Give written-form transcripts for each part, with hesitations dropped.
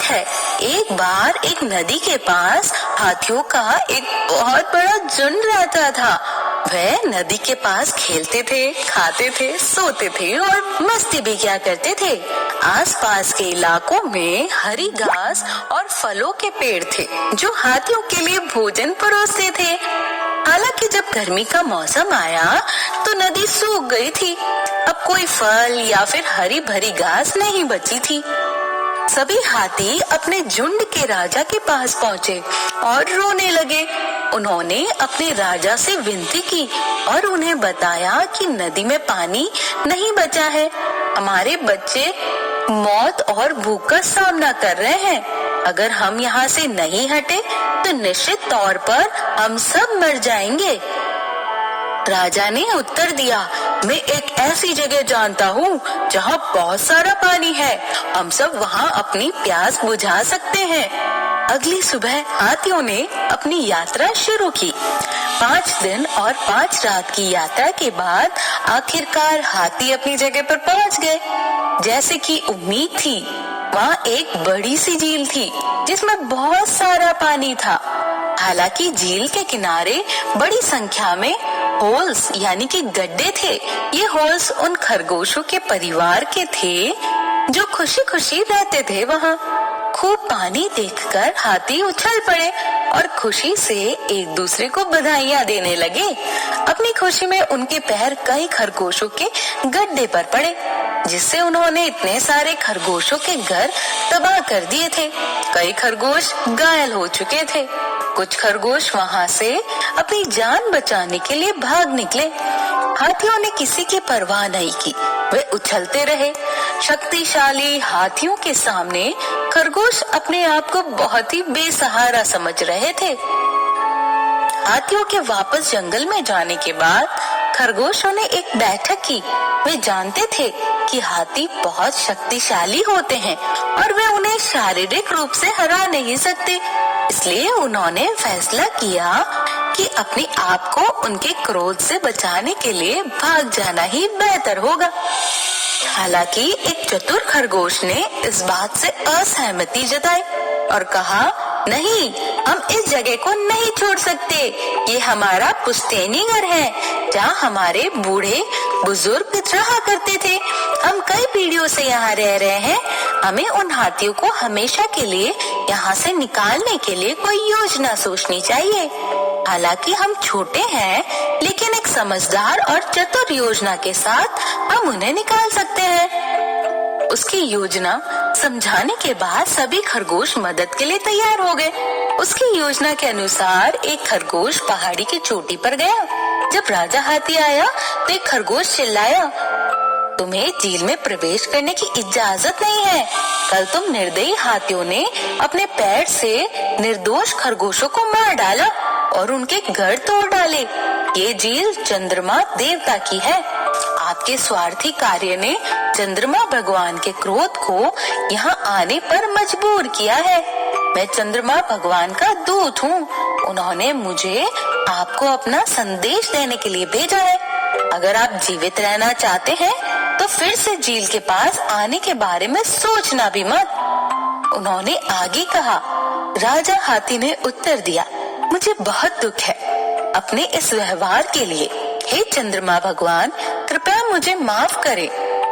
है, एक बार एक नदी के पास हाथियों का एक बहुत बड़ा झुंड रहता था। वह नदी के पास खेलते थे, खाते थे, सोते थे और मस्ती भी किया करते थे। आसपास के इलाकों में हरी घास और फलों के पेड़ थे जो हाथियों के लिए भोजन परोसते थे। हालांकि जब गर्मी का मौसम आया तो नदी सूख गई थी। अब कोई फल या फिर हरी भरी घास नहीं बची थी। सभी हाथी अपने झुंड के राजा के पास पहुँचे और रोने लगे। उन्होंने अपने राजा से विनती की और उन्हें बताया कि नदी में पानी नहीं बचा है। हमारे बच्चे मौत और भूख का सामना कर रहे हैं। अगर हम यहाँ से नहीं हटे तो निश्चित तौर पर हम सब मर जाएंगे। राजा ने उत्तर दिया, मैं एक ऐसी जगह जानता हूँ जहाँ बहुत सारा पानी है। हम सब वहाँ अपनी प्यास बुझा सकते हैं। अगली सुबह हाथियों ने अपनी यात्रा शुरू की। 5 दिन और 5 रात की यात्रा के बाद आखिरकार हाथी अपनी जगह पर पहुँच गए। जैसे कि उम्मीद थी, वहाँ एक बड़ी सी झील थी जिसमें बहुत सारा पानी था। हालांकि झील के किनारे बड़ी संख्या में होल्स यानी कि गड्ढे थे। ये होल्स उन खरगोशों के परिवार के थे जो खुशी खुशी रहते थे वहाँ। खूब पानी देखकर हाथी उछल पड़े और खुशी से एक दूसरे को बधाइयाँ देने लगे। अपनी खुशी में उनके पैर कई खरगोशों के गड्ढे पर पड़े, जिससे उन्होंने इतने सारे खरगोशों के घर तबाह कर दिए थे। कई खरगोश घायल हो चुके थे। कुछ खरगोश वहाँ से अपनी जान बचाने के लिए भाग निकले। हाथियों ने किसी की परवाह नहीं की, वे उछलते रहे। शक्तिशाली हाथियों के सामने खरगोश अपने आप को बहुत ही बेसहारा समझ रहे थे। हाथियों के वापस जंगल में जाने के बाद खरगोशों ने एक बैठक की। वे जानते थे कि हाथी बहुत शक्तिशाली होते हैं और वे उन्हें शारीरिक रूप से हरा नहीं सकते। इसलिए उन्होंने फैसला किया कि अपने आप को उनके क्रोध से बचाने के लिए भाग जाना ही बेहतर होगा। हालांकि एक चतुर खरगोश ने इस बात से असहमति जताई और कहा, नहीं, हम इस जगह को नहीं छोड़ सकते। ये हमारा पुश्तैनी घर है जहाँ हमारे बूढ़े बुजुर्ग रहा करते थे। हम कई पीढ़ियों से यहाँ रह रहे हैं। हमें उन हाथियों को हमेशा के लिए यहाँ से निकालने के लिए कोई योजना सोचनी चाहिए। हालांकि हम छोटे हैं, लेकिन एक समझदार और चतुर योजना के साथ हम उन्हें निकाल सकते हैं। उसकी योजना समझाने के बाद सभी खरगोश मदद के लिए तैयार हो गए। उसकी योजना के अनुसार एक खरगोश पहाड़ी की चोटी पर गया। जब राजा हाथी आया तो एक खरगोश चिल्लाया, तुम्हें झील में प्रवेश करने की इजाजत नहीं है। कल तुम निर्दयी हाथियों ने अपने पैर से निर्दोष खरगोशों को मार डाला और उनके घर तोड़ डाले। ये झील चंद्रमा देवता की है। आपके स्वार्थी कार्य ने चंद्रमा भगवान के क्रोध को यहाँ आने पर मजबूर किया है। मैं चंद्रमा भगवान का दूत हूँ। उन्होंने मुझे आपको अपना संदेश देने के लिए भेजा है। अगर आप जीवित रहना चाहते हैं तो फिर से झील के पास आने के बारे में सोचना भी मत। उन्होंने आगे कहा। राजा हाथी ने उत्तर दिया, मुझे बहुत दुख है अपने इस व्यवहार के लिए। हे चंद्रमा भगवान, कृपया मुझे माफ करें।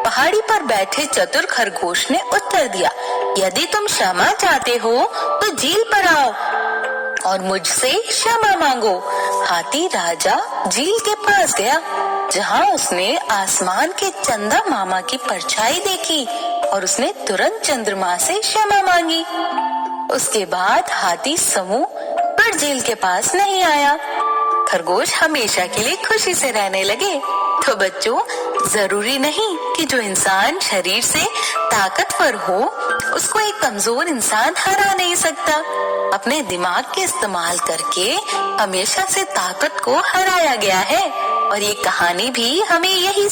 पहाड़ी पर बैठे चतुर खरगोश ने उत्तर दिया, यदि तुम क्षमा चाहते हो तो झील पर आओ और मुझसे क्षमा मांगो। हाथी राजा झील के पास गया, जहाँ उसने आसमान के चंदा मामा की परछाई देखी और उसने तुरंत चंद्रमा से क्षमा मांगी। उसके बाद हाथी समूह पर झील के पास नहीं आया। खरगोश हमेशा के लिए खुशी से रहने लगे। तो बच्चों, जरूरी नहीं कि जो इंसान शरीर से ताकतवर हो उसको एक कमजोर इंसान हरा नहीं सकता। अपने दिमाग के इस्तेमाल करके हमेशा से ताकत को हराया गया है और ये कहानी भी हमें यही